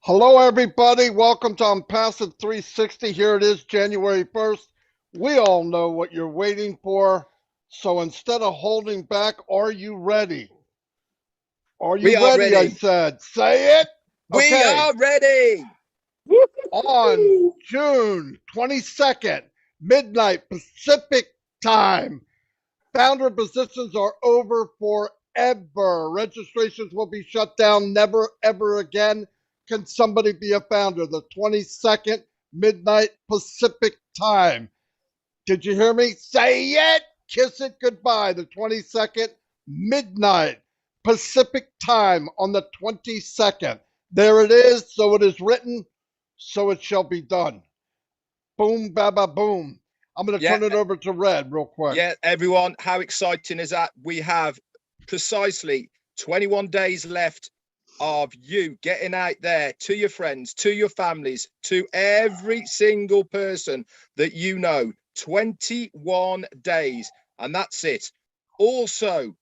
Hello, everybody. Welcome to ONPASSIVE 360. Here it is, January 1st. We all know what you're waiting for. So instead of holding back, are you ready? Are We you are ready? I ready. said, say it. We Okay. are ready. On June 22nd, midnight Pacific time, founder positions are over forever. Registrations will be shut down, never ever again. Can somebody be a founder? The 22nd, midnight Pacific time. Did you hear me? Say it. Kiss it goodbye. The 22nd, midnight Pacific time on the 22nd. There it is. So it is written. So it shall be done. Boom, ba, ba, boom. I'm going to Yeah, turn it over to Red real quick. yeah, everyone. How exciting is that? We have precisely 21 days left of you getting out there to your friends, to your families, to every single person that you know. 21 days, and that's it. Also,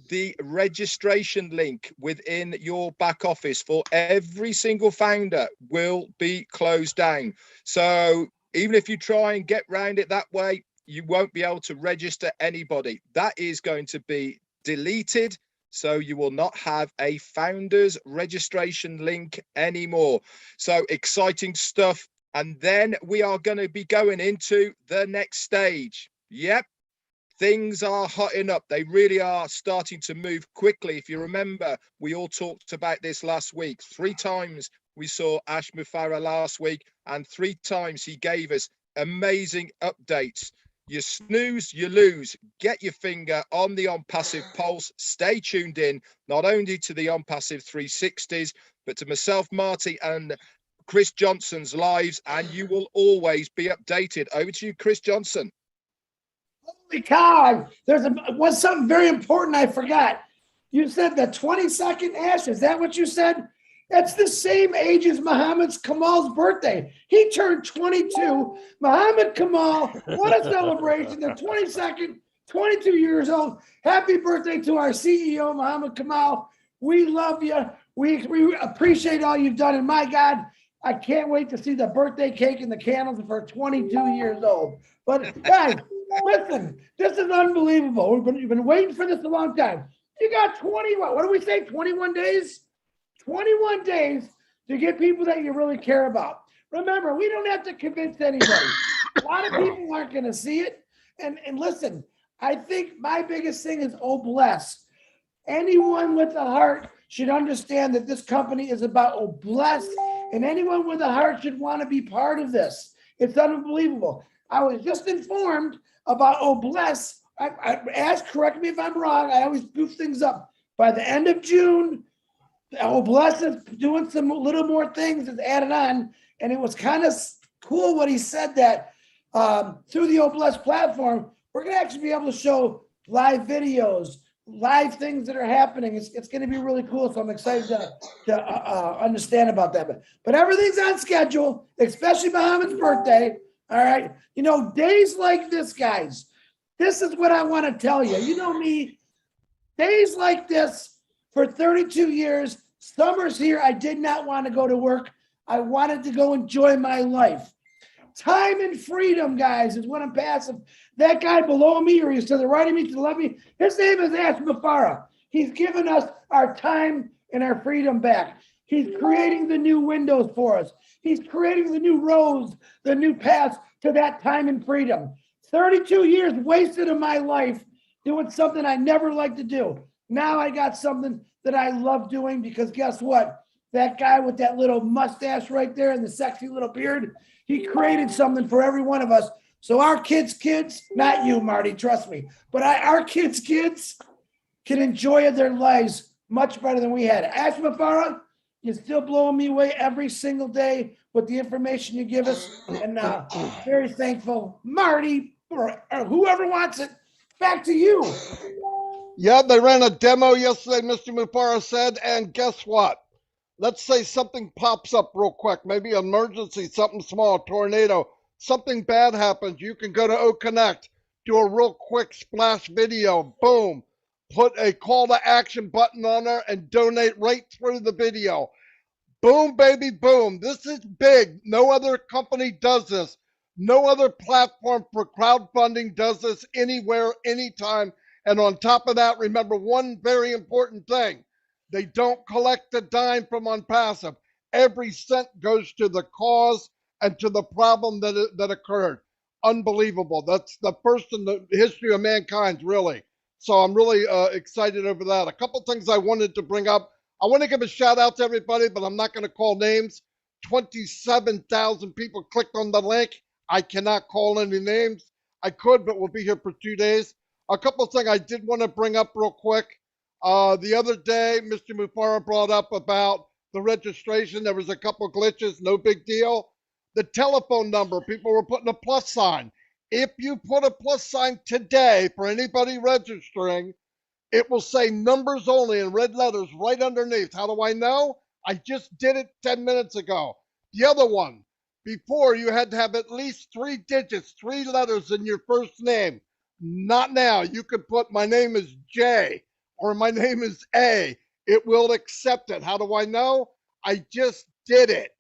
the registration link within your back office for every single founder will be closed down. So even if you try and get around it that way, you won't be able to register anybody. That is going to be deleted. So you will not have a founders registration link anymore. So exciting stuff. And then we are going to be going into the next stage. Yep. Things are hotting up. They really are starting to move quickly. If you remember, we all talked about this last week. 3 times we saw Ash Mufareh last week, and 3 times he gave us amazing updates. You snooze, you lose. Get your finger on the ONPASSIVE pulse. Stay tuned in, not only to the ONPASSIVE 360s, but to myself, Marty, and Chris Johnson's lives, and you will always be updated. Over to you, Chris Johnson. Holy cow! Was something very important I forgot. You said the 22nd, Ash. Is that what you said? That's the same age as Muhammad Kamal's birthday. He turned 22. Muhammad Kamal, what a celebration. The 22nd, 22 years old. Happy birthday to our CEO, Muhammad Kamal. We love you. We appreciate all you've done. And my God, I can't wait to see the birthday cake and the candles for 22 years old. But guys, listen, this is unbelievable. We've been waiting for this a long time. You got 21, what do we say, 21 days? 21 days to get people that you really care about. Remember, we don't have to convince anybody. A lot of people aren't going to see it. And listen, I think my biggest thing is, oh, bless. Anyone with a heart should understand that this company is about, oh, bless. And anyone with a heart should want to be part of this. It's unbelievable. I was just informed about, oh, bless. I asked, correct me if I'm wrong. I always goof things up. By the end of June, oh, bless is doing some little more things, is added on. And it was kind of cool what he said, that through the Oh Bless platform, we're going to actually be able to show live videos, live things that are happening. It's going to be really cool. So I'm excited to understand about that. But everything's on schedule, especially Muhammad's birthday. All right. You know, days like this, guys, this is what I want to tell you. You know me, days like this for 32 years, summers here, I did not want to go to work. I wanted to go enjoy my life. Time and freedom, guys, is what I'm passing. That guy below me, or he's to the right of me, to the left of me, his name is Ash Mufareh. He's given us our time and our freedom back. He's creating the new windows for us. He's creating the new roads, the new paths to that time and freedom. 32 years wasted of my life doing something I never liked to do. Now I got something that I love doing, because guess what? That guy with that little mustache right there and the sexy little beard, he created something for every one of us. So our kids, not you, Marty, trust me, but our kids can enjoy their lives much better than we had. Ash Mufareh, you're still blowing me away every single day with the information you give us. And very thankful. Marty, or whoever wants it, back to you. Yeah, they ran a demo yesterday, Mr. Mufareh said, and guess what? Let's say something pops up real quick, maybe emergency, something small, tornado, something bad happens. You can go to OConnect, do a real quick splash video, boom, put a call to action button on there and donate right through the video. Boom, baby, boom. This is big. No other company does this. No other platform for crowdfunding does this anywhere, anytime. And on top of that, remember one very important thing. They don't collect a dime from ONPASSIVE. Every cent goes to the cause and to the problem that occurred. Unbelievable. That's the first in the history of mankind, really. So I'm really excited over that. A couple things I wanted to bring up. I want to give a shout out to everybody, but I'm not going to call names. 27,000 people clicked on the link. I cannot call any names. I could, but we'll be here for 2 days. A couple things I did want to bring up real quick. The other day, Mr. Mufareh brought up about the registration. There was a couple glitches, no big deal. The telephone number, people were putting a plus sign. If you put a plus sign today for anybody registering, it will say numbers only in red letters right underneath. How do I know? I just did it 10 minutes ago. The other one, before you had to have at least 3 digits, 3 letters in your first name. Not now. You could put my name is J or my name is A. It will accept it. How do I know? I just did it.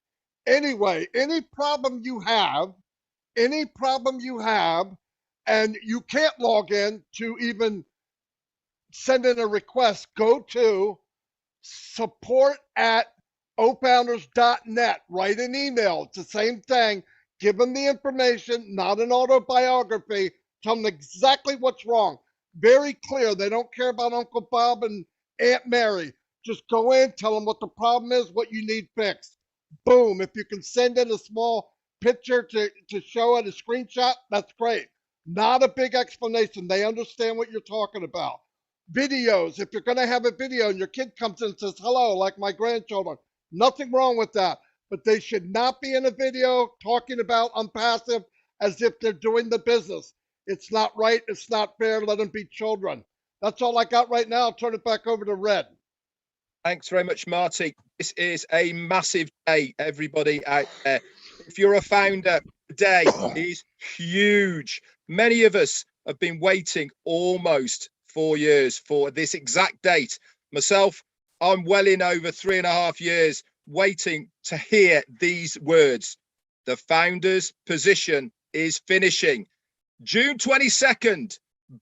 Anyway, any problem you have, and you can't log in to even send in a request, go to support@ofounders.net. Write an email. It's the same thing. Give them the information, not an autobiography. Tell them exactly what's wrong. Very clear. They don't care about Uncle Bob and Aunt Mary. Just go in, tell them what the problem is, what you need fixed. Boom. If you can send in a small picture to show it, a screenshot, that's great. Not a big explanation. They understand what you're talking about. Videos. If you're going to have a video and your kid comes in and says hello, like my grandchildren, nothing wrong with that. But they should not be in a video talking about ONPASSIVE as if they're doing the business. It's not right. It's not fair. Let them be children. That's all I got right now. I'll turn it back over to Red. Thanks very much, Marty. This is a massive day, everybody out there. If you're a founder, today is huge. Many of us have been waiting almost 4 years for this exact date. Myself, I'm well in over 3.5 years waiting to hear these words. The founder's position is finishing. June 22nd,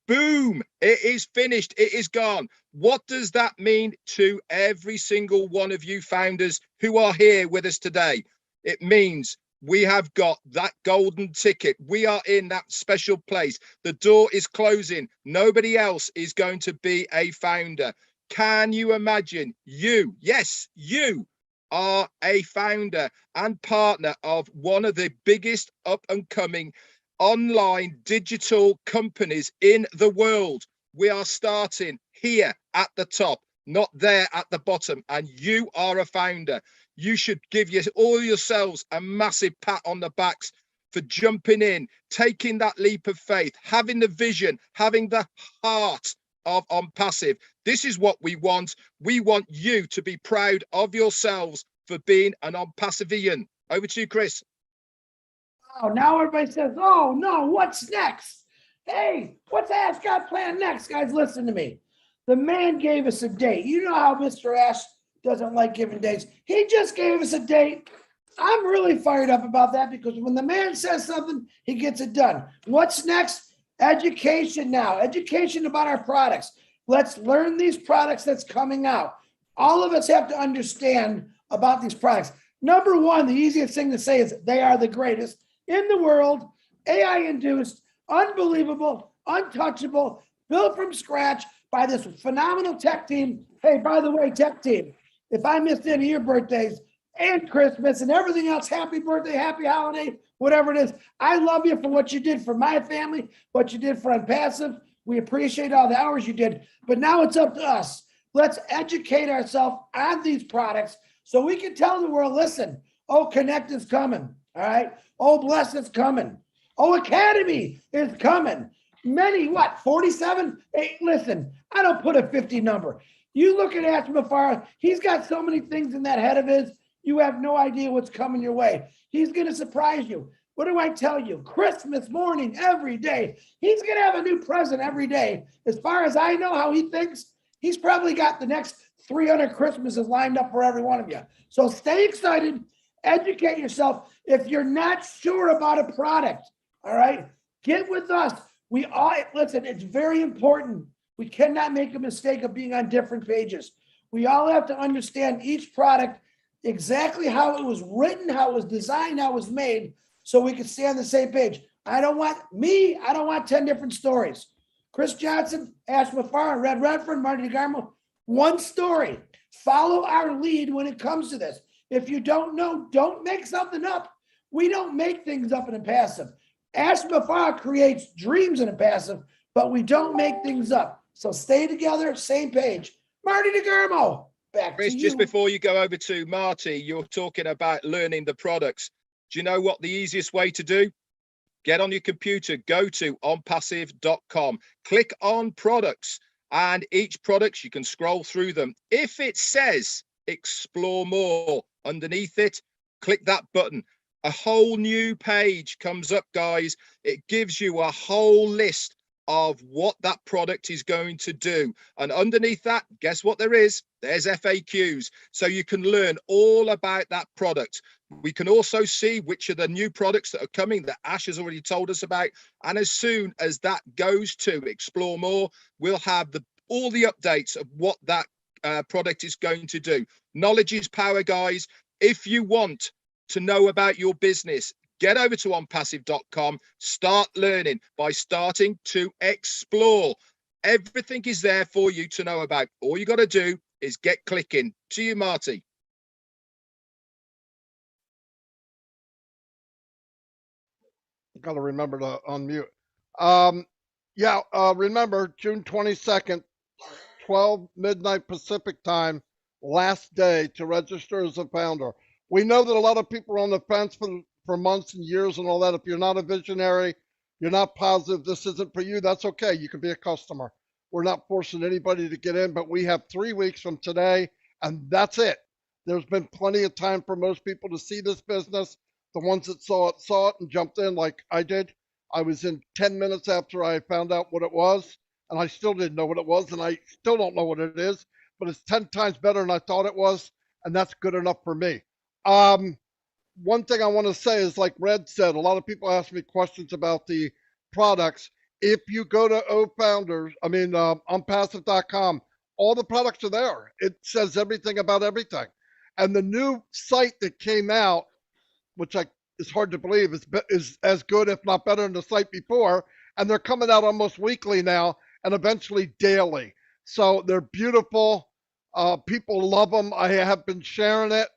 boom, it is finished, it is gone. What does that mean to every single one of you founders who are here with us today? It means we have got that golden ticket. We are in that special place. The door is closing. Nobody else is going to be a founder. Can you imagine? You, yes, you are a founder and partner of one of the biggest up and coming online digital companies in the world. We are starting here at the top, not there at the bottom, and you are a founder. You should give all yourselves a massive pat on the backs for jumping in, taking that leap of faith, having the vision, having the heart of ONPASSIVE. This is what we want. We want you to be proud of yourselves for being an ONPASSIVian. Over to you, Chris. Oh, now everybody says, oh no, what's next? Hey, what's Ash got planned next? Guys, listen to me. The man gave us a date. You know how Mr. Ash doesn't like giving dates. He just gave us a date. I'm really fired up about that because when the man says something, he gets it done. What's next? Education now. Education about our products. Let's learn these products that's coming out. All of us have to understand about these products. Number one, the easiest thing to say is they are the greatest in the world, AI-induced, unbelievable, untouchable, built from scratch by this phenomenal tech team. Hey, by the way, tech team, if I missed any of your birthdays and Christmas and everything else, happy birthday, happy holiday, whatever it is, I love you for what you did for my family, what you did for ONPASSIVE. We appreciate all the hours you did, but now it's up to us. Let's educate ourselves on these products so we can tell the world, listen, oh, Connect is coming, all right? Oh, Bless is coming. Oh, Academy is coming. Many, what, 47? Hey, listen, I don't put a 50 number. You look at Ash Mufareh, he's got so many things in that head of his, you have no idea what's coming your way. He's going to surprise you. What do I tell you? Christmas morning, every day. He's going to have a new present every day. As far as I know how he thinks, he's probably got the next 300 Christmases lined up for every one of you. So stay excited, educate yourself. If you're not sure about a product, all right, get with us. We all, listen, it's very important. We cannot make a mistake of being on different pages. We all have to understand each product, exactly how it was written, how it was designed, how it was made, so we can stay on the same page. I don't want 10 different stories. Chris Johnson, Ash Mufareh, REDFERN, MARTY DEGARMO, one story. Follow our lead when it comes to this. If you don't know, don't make something up. We don't make things up in a passive. Ash Mufareh creates dreams in a passive, but we don't make things up. So stay together, same page. MARTY DEGARMO, back Chris, to you. just before you go over to Marty, you're talking about learning the products. Do you know what the easiest way to do? Get on your computer, go to onpassive.com, click on products, and each product, you can scroll through them. If it says explore more underneath it, click that button. A whole new page comes up, guys. It gives you a whole list of what that product is going to do. And underneath that, guess what there is? There's FAQs. So you can learn all about that product. We can also see which are the new products that are coming that Ash has already told us about. And as soon as that goes to explore more, we'll have all the updates of what that product is going to do. Knowledge is power, guys. If you want to know about your business, get over to onpassive.com, start learning by starting to explore. Everything is there for you to know about. All you got to do is get clicking. To you, Marty. Got to remember to unmute. Remember June 22nd, 12 midnight Pacific time, last day to register as a founder. We know that a lot of people are on the fence for months and years and all that. If you're not a visionary, you're not positive, this isn't for you, that's okay. You can be a customer. We're not forcing anybody to get in, but we have 3 weeks from today, and that's it. There's been plenty of time for most people to see this business. The ones that saw it and jumped in like I did. I was in 10 minutes after I found out what it was, and I still didn't know what it was, and I still don't know what it is, but it's 10 times better than I thought it was, and that's good enough for me. One thing I want to say is, like Red said, a lot of people ask me questions about the products. If you go to onpassive.com, all the products are there. It says everything about everything. And the new site that came out, which is hard to believe, is as good, if not better, than the site before. And they're coming out almost weekly now and eventually daily. So they're beautiful. People love them. I have been sharing it.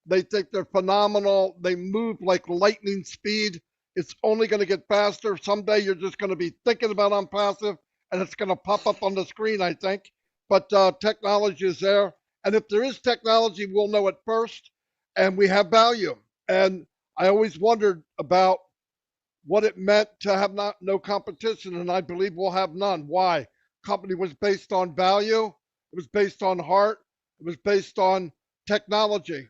They think they're phenomenal. They move like lightning speed. It's only going to get faster. Someday you're just going to be thinking about OnPassive and it's going to pop up on the screen, I think. But technology is there. And if there is technology, we'll know it first. And we have value. And I always wondered about what it meant to have no competition. And I believe we'll have none. Why? Company was based on value. It was based on heart. It was based on technology.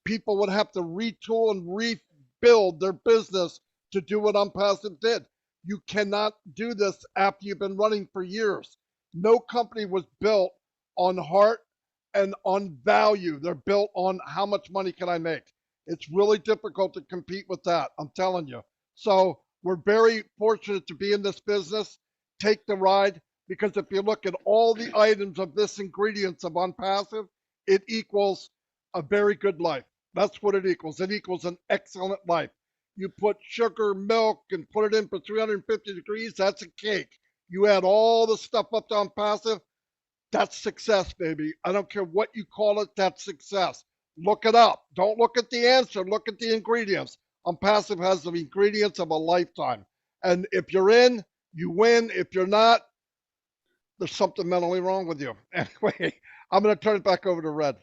People would have to retool and rebuild their business to do what OnPassive did. You cannot do this after you've been running for years. No company was built on heart and on value. They're built on how much money can I make. It's really difficult to compete with that, I'm telling you. So we're very fortunate to be in this business. Take the ride, because if you look at all the items of this ingredients of OnPassive, it equals a very good life. That's what it equals. It equals an excellent life. You put sugar, milk, and put it in for 350 degrees, that's a cake. You add all the stuff up to OnPassive, that's success, baby. I don't care what you call it, that's success. Look it up. Don't look at the answer, look at the ingredients. OnPassive has the ingredients of a lifetime. And if you're in, you win. If you're not, there's something mentally wrong with you. Anyway, I'm going to turn it back over to Red.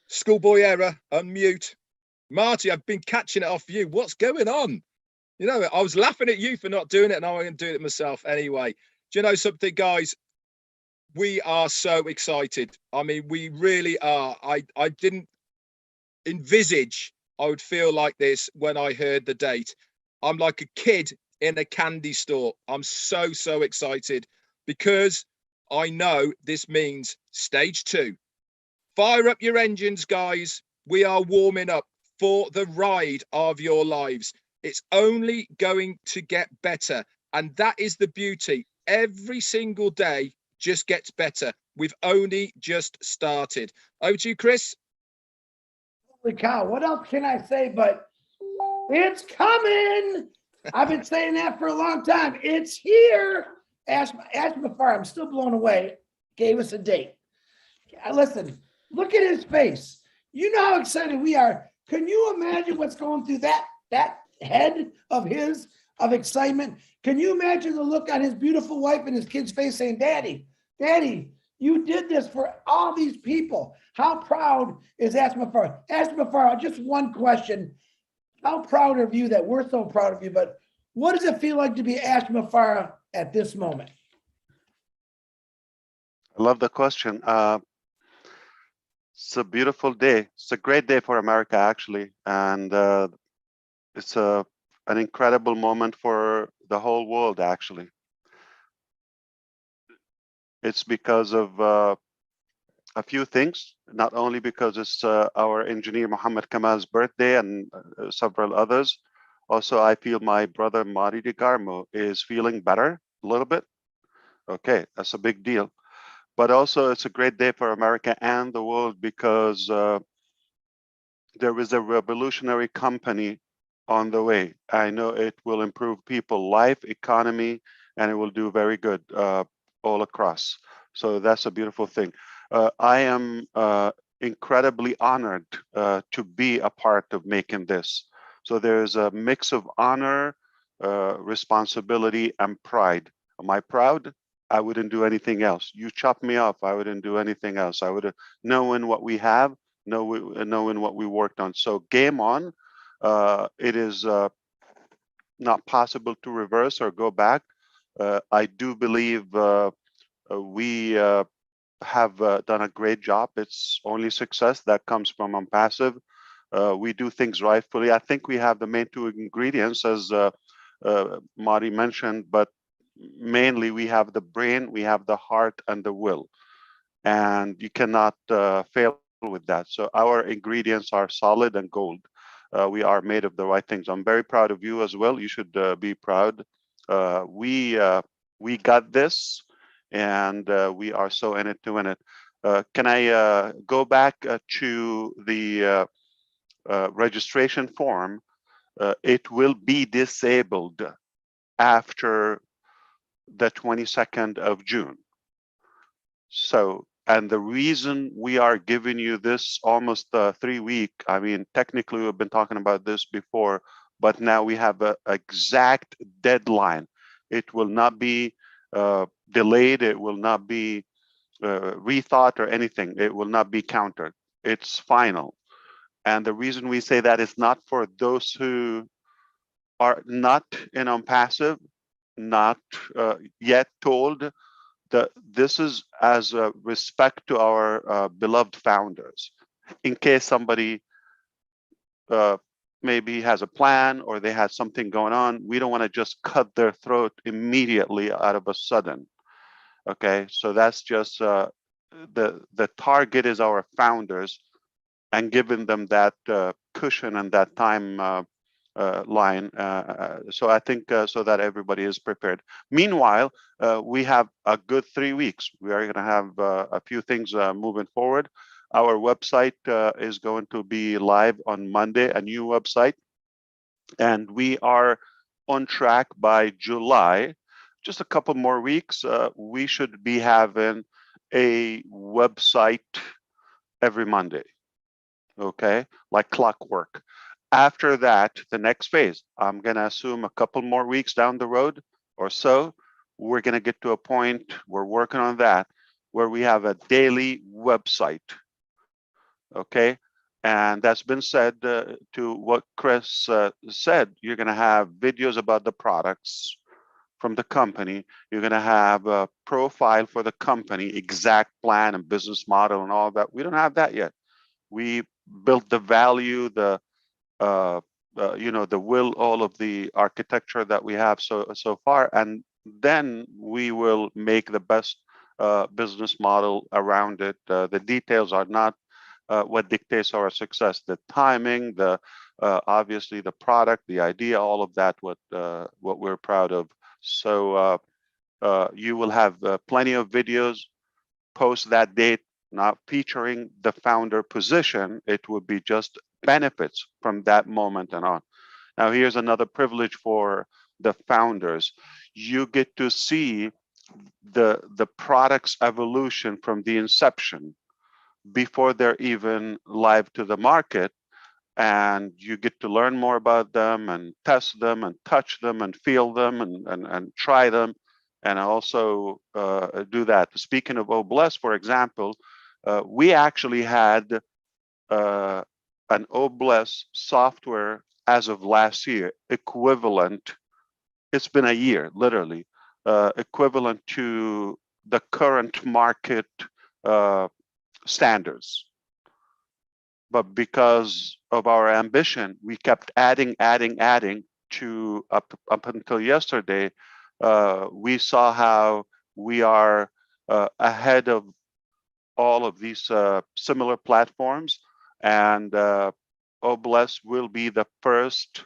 Schoolboy error, unmute. Marty, I've been catching it off you. What's going on? You know, I was laughing at you for not doing it, and I'm going to do it myself anyway. Do you know something, guys? We are so excited. I mean, we really are. I didn't envisage I would feel like this when I heard the date. I'm like a kid in a candy store. I'm so excited. because I know this means stage 2. Fire up your engines, guys. We are warming up for the ride of your lives. It's only going to get better. And that is the beauty. Every single day just gets better. We've only just started. Over to you, Chris. Holy cow, what else can I say but it's coming? I've been saying that for a long time. It's here. Ash Mufareh, I'm still blown away, gave us a date. Listen, look at his face. You know how excited we are. Can you imagine what's going through that head of his of excitement? Can you imagine the look on his beautiful wife and his kid's face saying, Daddy, you did this for all these people. How proud is Ash Mufareh? Ash Mufareh, just one question. How proud of you that we're so proud of you, but what does it feel like to be Ash Mufareh at this moment? I love the question. It's a beautiful day. It's a great day for America, actually. And it's an incredible moment for the whole world, actually. It's because of a few things, not only because it's our engineer Muhammad Kamal's birthday and several others. Also, I feel my brother MARTY DEGARMO is feeling better a little bit. Okay, that's a big deal. But also, it's a great day for America and the world because there is a revolutionary company on the way. I know it will improve people's life, economy, and it will do very good all across. So that's a beautiful thing. I am incredibly honored to be a part of making this. So there's a mix of honor, responsibility, and pride. Am I proud? I wouldn't do anything else. You chop me off, I wouldn't do anything else. I would have known what we have, knowing what we worked on. So game on. It is not possible to reverse or go back. I do believe we have done a great job. It's only success that comes from ONPASSIVE. We do things rightfully. I think we have the main 2 ingredients, as Marty mentioned, but mainly we have the brain, we have the heart, and the will. And you cannot fail with that. So our ingredients are solid and gold. We are made of the right things. I'm very proud of you as well. You should be proud. We got this, and we are so in it to win it. Can I go back to the registration form? It will be disabled after the 22nd of June. So, and the reason we are giving you this almost 3 week, I mean, technically we've been talking about this before, but now we have an exact deadline. It will not be delayed. It will not be rethought or anything. It will not be countered. It's final. And the reason we say that is not for those who are not in ONPASSIVE, not yet told that this is as a respect to our beloved founders. In case somebody maybe has a plan or they had something going on, we don't want to just cut their throat immediately out of a sudden. Okay, so that's just the target is our founders and giving them that cushion and that time line. So I think so that everybody is prepared. Meanwhile, we have a good 3 weeks. We are going to have a few things moving forward. Our website is going to be live on Monday, a new website. And we are on track by July. Just a couple more weeks, we should be having a website every Monday. Okay, like clockwork. After that, the next phase, I'm going to assume a couple more weeks down the road or so, we're going to get to a point, we're working on that, where we have a daily website. Okay, and that's been said to what Chris said. You're going to have videos about the products from the company. You're going to have a profile for the company, exact plan and business model and all that. We don't have that yet. We built the value, the you know, the will, all of the architecture that we have so far, and then we will make the best business model around it. The details are not what dictates our success. The timing, the obviously the product, the idea, all of that, what we're proud of. So you will have plenty of videos post that date, not featuring the founder position. It would be just benefits from that moment and on. Now, here's another privilege for the founders. You get to see the product's evolution from the inception before they're even live to the market. And you get to learn more about them and test them and touch them and feel them and try them. And also do that. Speaking of OBLESS, for example, we actually had an OBLESS software as of last year, equivalent, it's been a year, literally, equivalent to the current market standards. But because of our ambition, we kept adding to up until yesterday. We saw how we are ahead of all of these similar platforms, and OBLESS will be the first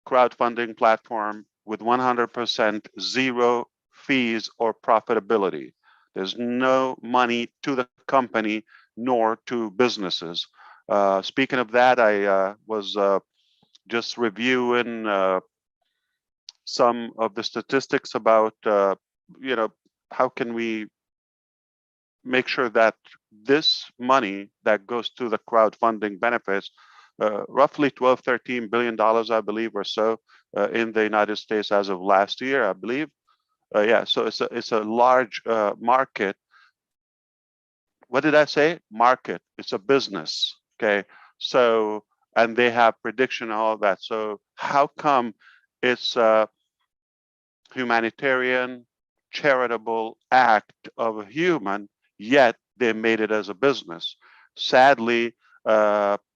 crowdfunding platform with 100% zero fees or profitability. There's no money to the company nor to businesses. Speaking of that, I was just reviewing some of the statistics about, how can we make sure that this money that goes to the crowdfunding benefits, roughly $12-13 billion, I believe, or so, in the United States as of last year, I believe. Yeah, so it's a large market. What did I say? Market. It's a business. Okay. So, and they have prediction and all of that. So how come it's a humanitarian, charitable act of a human, yet they made it as a business? Sadly,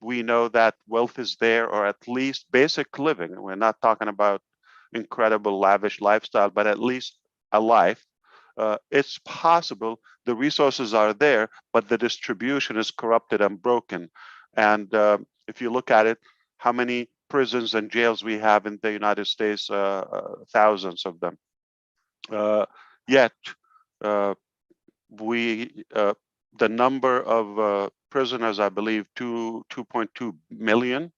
we know that wealth is there, or at least basic living. We're not talking about incredible lavish lifestyle, but at least a life. It's possible, the resources are there, but the distribution is corrupted and broken. And if you look at it, how many prisons and jails we have in the United States, thousands of them. Yet, the number of prisoners, I believe, 2.2 million,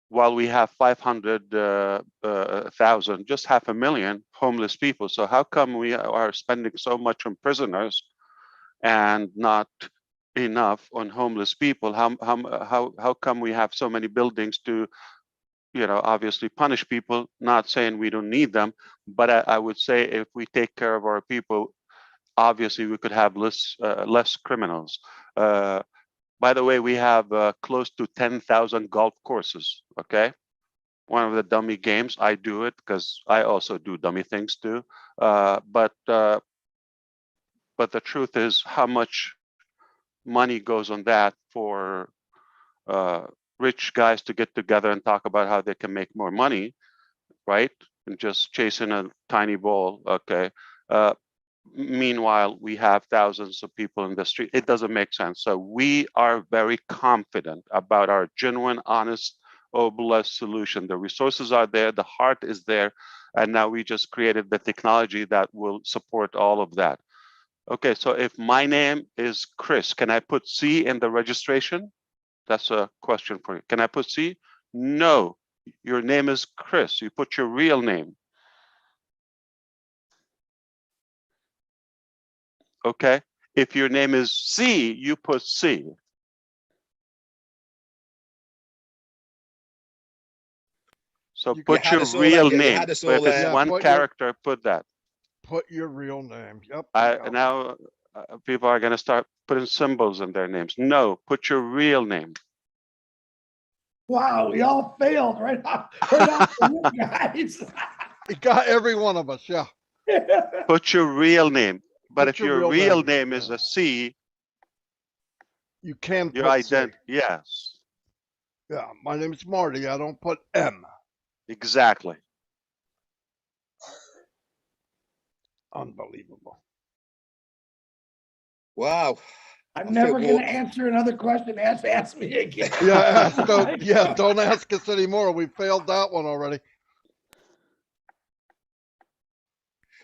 while we have 500,000, just 500,000 homeless people. So how come we are spending so much on prisoners and not enough on homeless people? How come we have so many buildings to, obviously punish people? Not saying we don't need them, but I would say if we take care of our people, obviously we could have less criminals. By the way, we have close to 10,000 golf courses, okay? One of the dummy games, I do it because I also do dummy things too. But the truth is, how much money goes on that for rich guys to get together and talk about how they can make more money, right? And just chasing a tiny ball, okay? Meanwhile, we have thousands of people in the street. It doesn't make sense. So we are very confident about our genuine, honest OBLESS solution. The resources are there, the heart is there, and now we just created the technology that will support all of that. Okay, so if my name is Chris, can I put C in the registration? That's a question for you. Can I put C? No, your name is Chris. You put your real name. Okay, if your name is C, you put C. So put your real name. But if it's one character, put that. Put your real name. Yep. Now people are going to start putting symbols in their names. No, put your real name. Wow, we all failed right off the guys. It got every one of us, yeah. Put your real name. But if your real name is a C, you can your put identity. C. Yes. Yeah, my name is Marty. I don't put M. Exactly. Unbelievable. Wow. I'm I never feel going to more- answer another question. Ask me again. Yeah, Oh my God. don't ask us anymore. We failed that one already.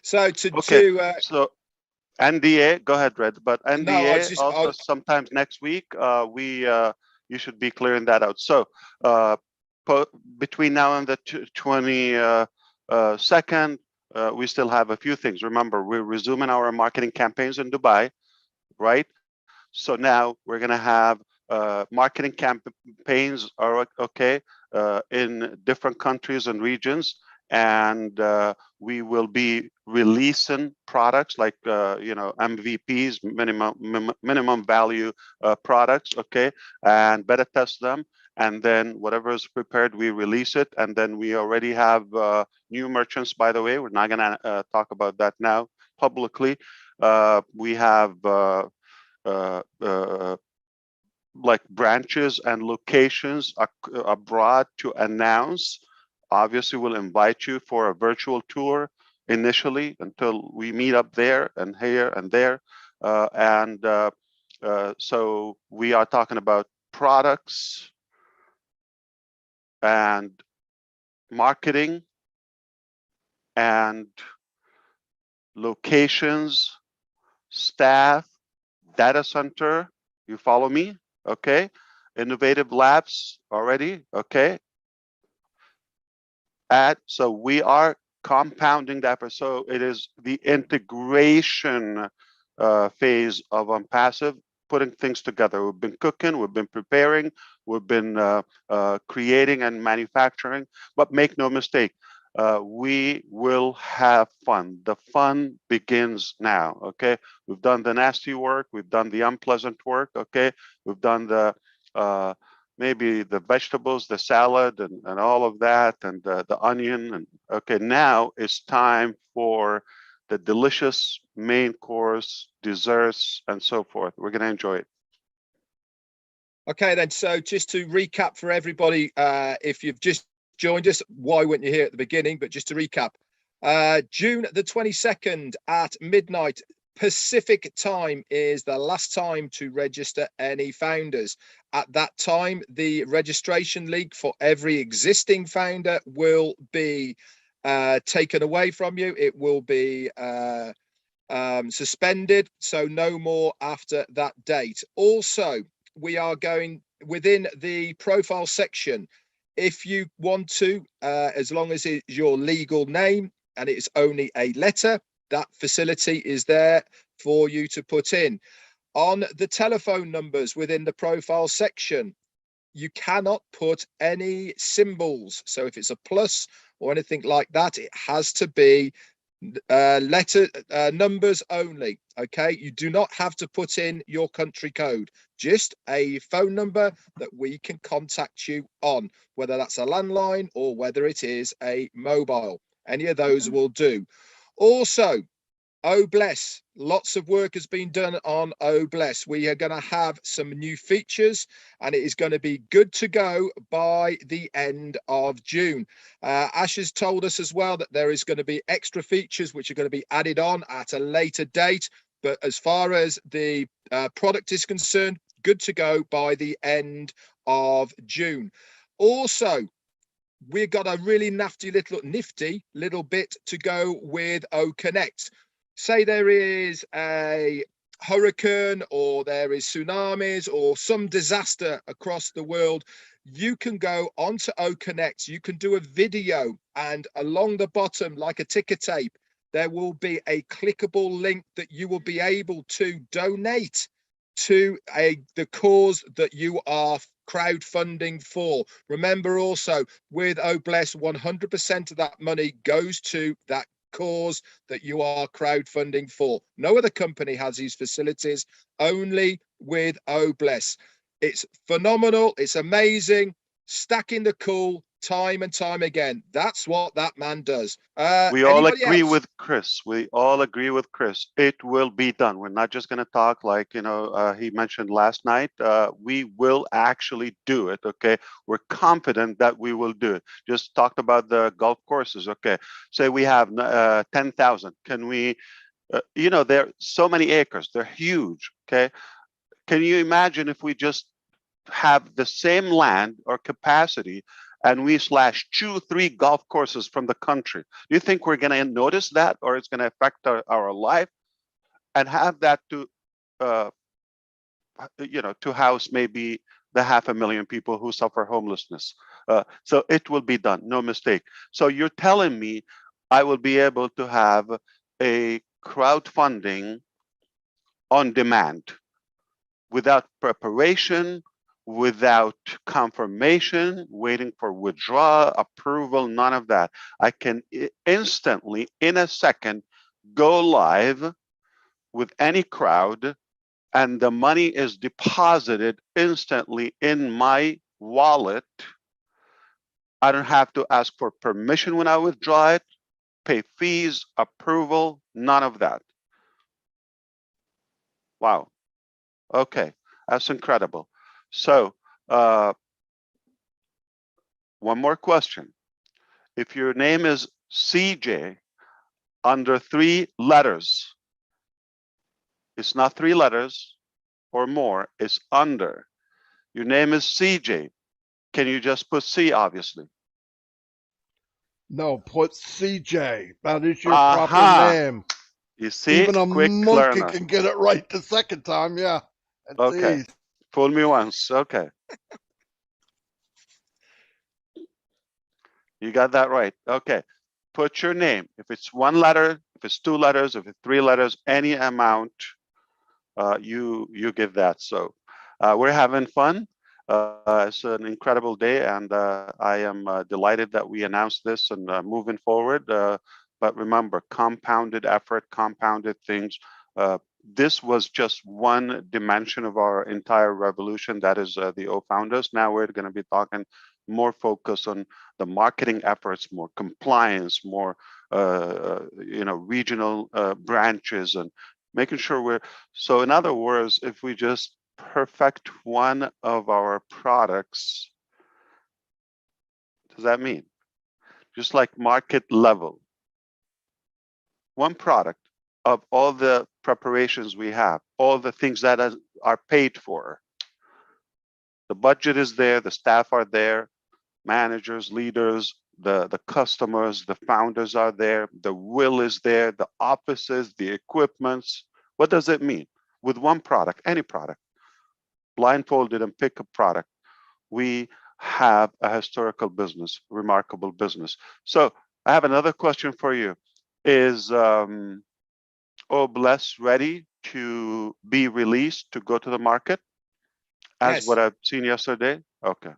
So Okay, so NDA, go ahead, Red. But no, I NDA just also sometimes next week. You should be clearing that out. So between now and the 22nd, we still have a few things. Remember, we're resuming our marketing campaigns in Dubai, right? So now we're gonna have marketing campaigns are okay in different countries and regions, and we will be releasing products like MVPs, minimum value products, okay, and beta test them, and then whatever is prepared, we release it, and then we already have new merchants. By the way, we're not gonna talk about that now publicly. We have like branches and locations abroad to announce. Obviously, we'll invite you for a virtual tour initially until we meet up there and here and there. So we are talking about products and marketing and locations, staff, data center. You follow me? Okay. Innovative labs already. Okay. So we are compounding that. So it is the integration phase of ONPASSIVE, putting things together. We've been cooking, we've been preparing, we've been creating and manufacturing, but make no mistake, we will have fun. The fun begins now, okay? We've done the nasty work, we've done the unpleasant work, okay? We've done the maybe the vegetables, the salad, and all of that, and the onion. And okay, now it's time for the delicious main course, desserts, and so forth. We're going to enjoy it. Okay, then. So just to recap for everybody, if you've just joined us, why weren't you here at the beginning? But just to recap, June the 22nd at midnight Pacific time is the last time to register any founders. At that time, the registration link for every existing founder will be taken away from you. It will be suspended, so no more after that date. Also, we are going within the profile section. If you want to, as long as it's your legal name and it's only a letter, that facility is there for you to put in. On the telephone numbers within the profile section, you cannot put any symbols. So if it's a plus or anything like that, it has to be numbers only. Okay, you do not have to put in your country code, just a phone number that we can contact you on, whether that's a landline or whether it is a mobile. Any of those will do. Also, Oh Bless, lots of work has been done on Oh Bless. We are going to have some new features and it is going to be good to go by the end of June. Ash has told us as well that there is going to be extra features which are going to be added on at a later date. But as far as the product is concerned, good to go by the end of June. Also, we've got a really nifty little bit to go with O Connect. Say there is a hurricane or there is tsunamis or some disaster across the world, you can go onto O Connect, you can do a video, and along the bottom, like a ticker tape, there will be a clickable link that you will be able to donate to the cause that you are crowdfunding for. Remember also, with Oh Bless, 100% of that money goes to that cause that you are crowdfunding for. No other company has these facilities, only with Oh Bless. It's phenomenal, it's amazing, stacking the cool, time and time again. That's what that man does. We all Anybody agree else? with Chris. We all agree with Chris. It will be done. We're not just going to talk like, he mentioned last night. We will actually do it. Okay. We're confident that we will do it. Just talked about the golf courses. Okay. Say we have 10,000. Can we, there are so many acres. They're huge. Okay. Can you imagine if we just have the same land or capacity and we slash 2-3 golf courses from the country? Do you think we're going to notice that, or it's going to affect our life? And have that to to house maybe the 500,000 people who suffer homelessness. So it will be done, no mistake. So you're telling me I will be able to have a crowdfunding on demand without preparation, without confirmation, waiting for withdrawal, approval, none of that. I can instantly, in a second, go live with any crowd, and the money is deposited instantly in my wallet. I don't have to ask for permission when I withdraw it, pay fees, approval, none of that. Wow. Okay, that's incredible. So, one more question. If your name is CJ under 3 letters, it's not 3 letters or more, it's under. Your name is CJ. Can you just put C, obviously? No, put CJ. That is your Aha. proper name. You see, Even a quick monkey learner. can get it right the second time. Yeah. That's Okay. easy. Fool me once. Okay. You got that right. Okay. Put your name. If it's 1 letter, if it's 2 letters, if it's 3 letters, any amount, you give that. So we're having fun. It's an incredible day, and I am delighted that we announced this and moving forward. But remember, compounded effort, compounded things. This was just one dimension of our entire revolution. That is the O Founders. Now we're going to be talking more focus on the marketing efforts, more compliance, more regional branches, and making sure we're. So in other words, if we just perfect one of our products, what does that mean? Just like market level, one product of all the preparations we have, all the things that are paid for. The budget is there, the staff are there, managers, leaders, the customers, the founders are there, the will is there, the offices, the equipments. What does it mean? With one product, any product, blindfolded and pick a product, we have a historical business, remarkable business. So I have another question for you. Is Bless ready to be released to go to the market as Yes. what I've seen yesterday? Okay.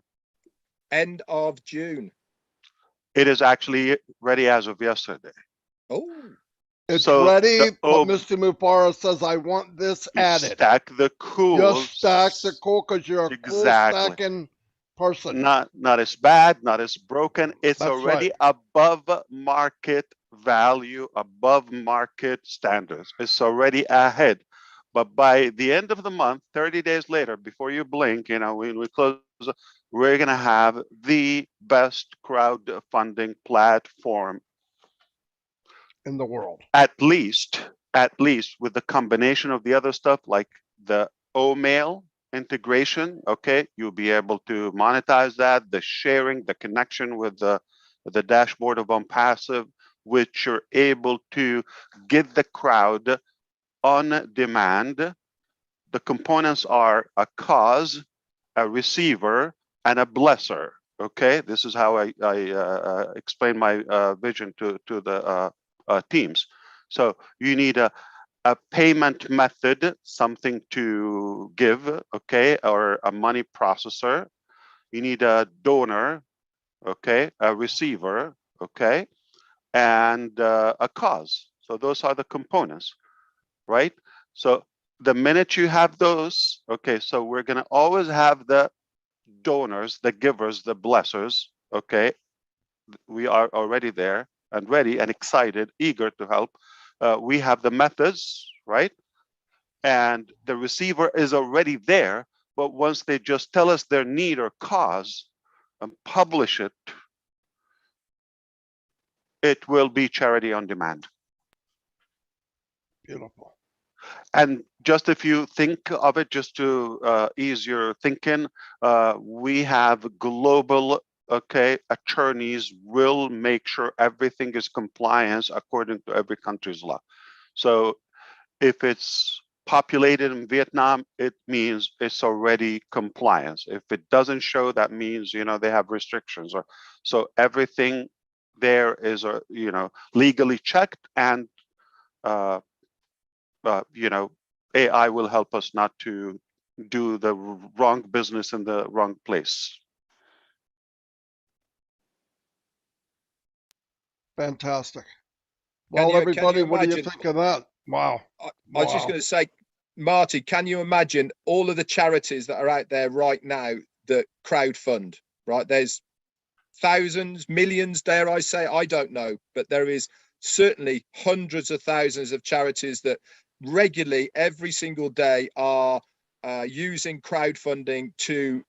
End of June. It is actually ready as of yesterday. Oh. It's So ready, but Mr. Mufareh says, I want this added. Stack the cool. Just stack the cool because you're a cool stacking person. Not as bad, not as broken. It's That's already right. above market value, above market standards. It's already ahead. But by the end of the month, 30 days later, before you blink, when we close, we're going to have the best crowdfunding platform in the world. At least with the combination of the other stuff, like the O-mail integration, okay, you'll be able to monetize that, the sharing, the connection with the dashboard of ONPASSIVE, which you're able to get the crowd on demand. The components are a cause, a receiver, and a blesser. Okay, this is how I explain my vision to the teams. So you need a payment method, something to give, okay, or a money processor. You need a donor, okay, a receiver, okay, and a cause. So those are the components, right? So the minute you have those, okay, so we're going to always have the donors, the givers, the blessers, okay, we are already there and ready and excited, eager to help. We have the methods, right? And the receiver is already there, but once they just tell us their need or cause and publish it, it will be charity on demand. Beautiful. And just if you think of it, just to ease your thinking, we have global, attorneys will make sure everything is compliance according to every country's law. So if it's populated in Vietnam, it means it's already compliance. If it doesn't show, that means, they have restrictions. Or so everything there is, legally checked, and AI will help us not to do the wrong business in the wrong place. Fantastic. Well, Can everybody, you what do you imagine? think of that? Wow. I was just going to say, Marty, can you imagine all of the charities that are out there right now that crowdfund, right? There's thousands, millions, dare I say, I don't know, but there is certainly hundreds of thousands of charities that regularly every single day are using crowdfunding to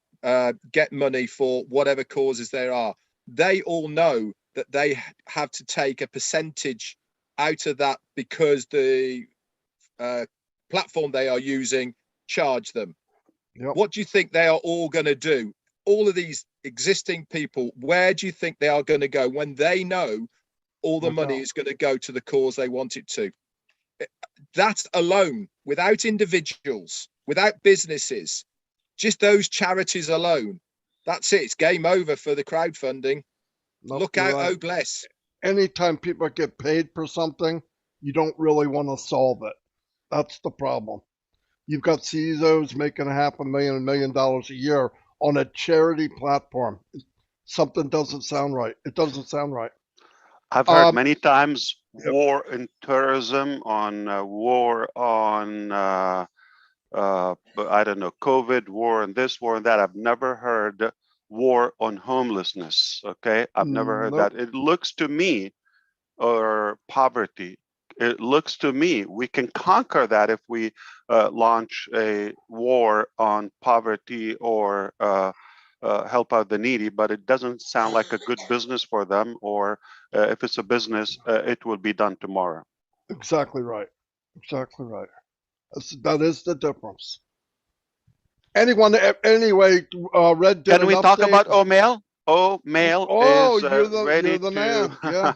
get money for whatever causes there are. They all know that they have to take a percentage out of that because the platform they are using charge them. Yep. What do you think they are all going to do? All of these existing people, where do you think they are going to go when they know all the money is going to go to the cause they want it to? That alone, without individuals, without businesses, just those charities alone, that's it. It's game over for the crowdfunding. Nope, Look out, right. oh bless. Anytime people get paid for something, you don't really want to solve it. That's the problem. You've got CEOs making $500,000, $1 million a year on a charity platform. Something doesn't sound right. It doesn't sound right. I've heard many times war in terrorism, on war on, I don't know, COVID, war and this, war and that. I've never heard war on homelessness, okay? I've never heard that. It looks to me, or poverty, it looks to me we can conquer that if we launch a war on poverty or help out the needy, but it doesn't sound like a good business for them, or if it's a business, it will be done tomorrow. Exactly right. Exactly right. That is the difference. Anyway, Red did Can we an talk update. about OMail? OMail Oh, is ready you're the man. Yeah.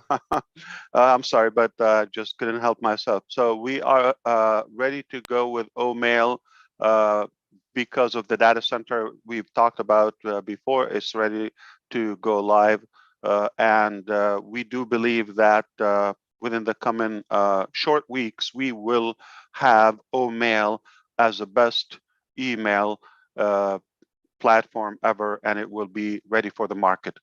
I'm sorry, but just couldn't help myself. So we are ready to go with OMail because of the data center we've talked about before. It's ready to go live, and we do believe that within the coming short weeks, we will have OMail as the best email platform ever, and it will be ready for the market,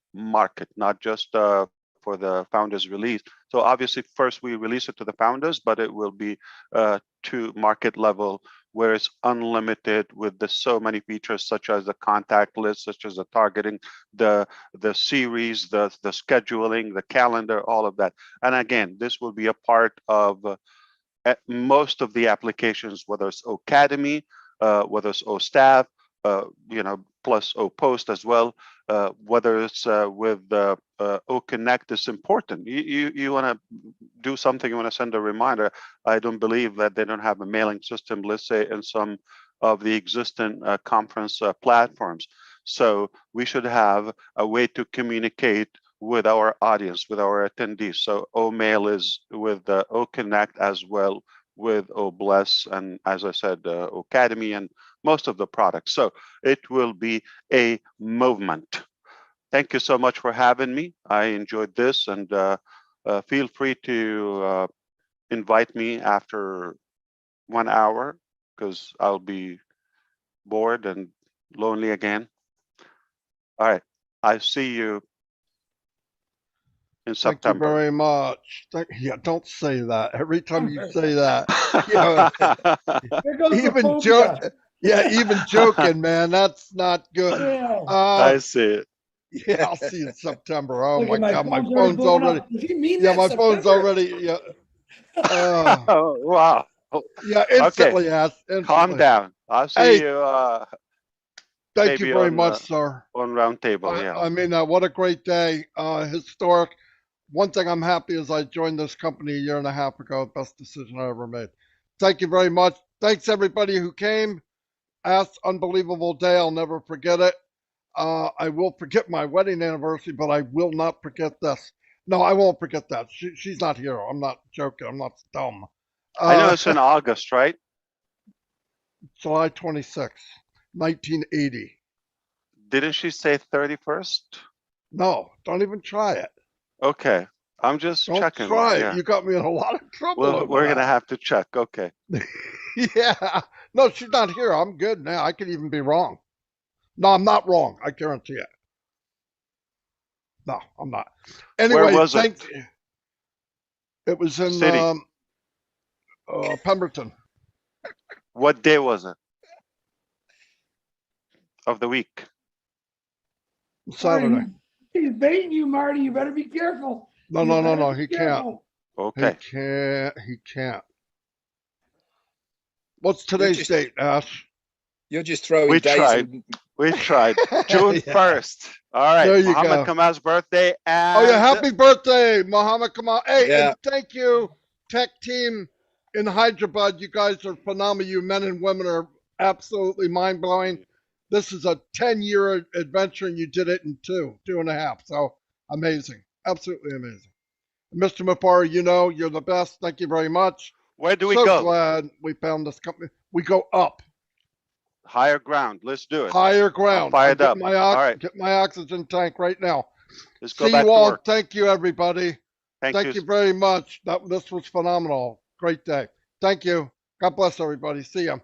not just for the founders release. So obviously first we release it to the founders, but it will be to market level, where it's unlimited with the so many features, such as the contact list, such as the targeting, the series, the scheduling, the calendar, all of that. And again, this will be a part of most of the applications, whether it's Academy, whether it's OStaff, plus OPost as well, whether it's with OConnect is important. You want to do something, you want to send a reminder. I don't believe that they don't have a mailing system, let's say, in some of the existing conference platforms. So we should have a way to communicate with our audience, with our attendees. So OMail is with OConnect as well, with OBless, and as I said, Academy and most of the products. So it will be a movement. Thank you so much for having me. I enjoyed this, and feel free to invite me after 1 hour, because I'll be bored and lonely again. All right, I see you in September. Thank you very much. Yeah, don't say that. Every time you say that, There goes the even phobia. even joking, man, that's not good. Yeah. I see it. Yeah, I'll see you in September. Oh Look my at God, my phone's phone's blowing already. up. Does he mean Yeah, that my phone's September? already. Yeah. Oh, wow. Yeah, instantly, Ash. Calm Instantly. down. I'll see Hey, you thank you maybe very much, sir. on round table. Yeah. I mean, what a great day. Historic. One thing I'm happy is I joined this company a year and a half ago. Best decision I ever made. Thank you very much. Thanks everybody who came. Ash, unbelievable day. I'll never forget it. I will forget my wedding anniversary, but I will not forget this. No, I won't forget that. She's not here. I'm not joking. I'm not dumb. I know it's in August, right? July 26th, 1980. Didn't she say 31st? No, don't even try it. Okay. I'm just Don't checking. try it. Yeah. You got me in a lot of trouble. Well, we're going to that. have to check. Okay. Yeah. No, she's not here. I'm good now. I could even be wrong. No, I'm not wrong. I guarantee it. No, I'm not. Anyway, Where was it? It was in City. Pemberton. What day was it? Of the week? Saturday. Marty, he's baiting you, Marty. You better be careful. No, You no, no, better no. be He careful. Okay. He can't. What's today's date, Ash? You're just throwing We days. tried. We tried. June Yeah. 1st. All right. There you Muhammad go. Kamal's birthday. And Oh yeah, happy birthday, Muhammad Kamal. Hey, Yeah. and thank you, tech team in Hyderabad. You guys are phenomenal. You men and women are absolutely mind-blowing. This is a 10-year adventure, and you did it in two and a half. So amazing. Absolutely amazing. Mr. Mufareh, you know, you're the best. Thank you very much. where do we So go? glad we found this company. We go up. Higher ground. Let's do it. Higher ground. fired I'm up. getting All right. Get my oxygen tank right now. Let's go See back you to all. work. Thank you, everybody. Thank you very much. This was phenomenal. Great day. Thank you. God bless everybody. See ya.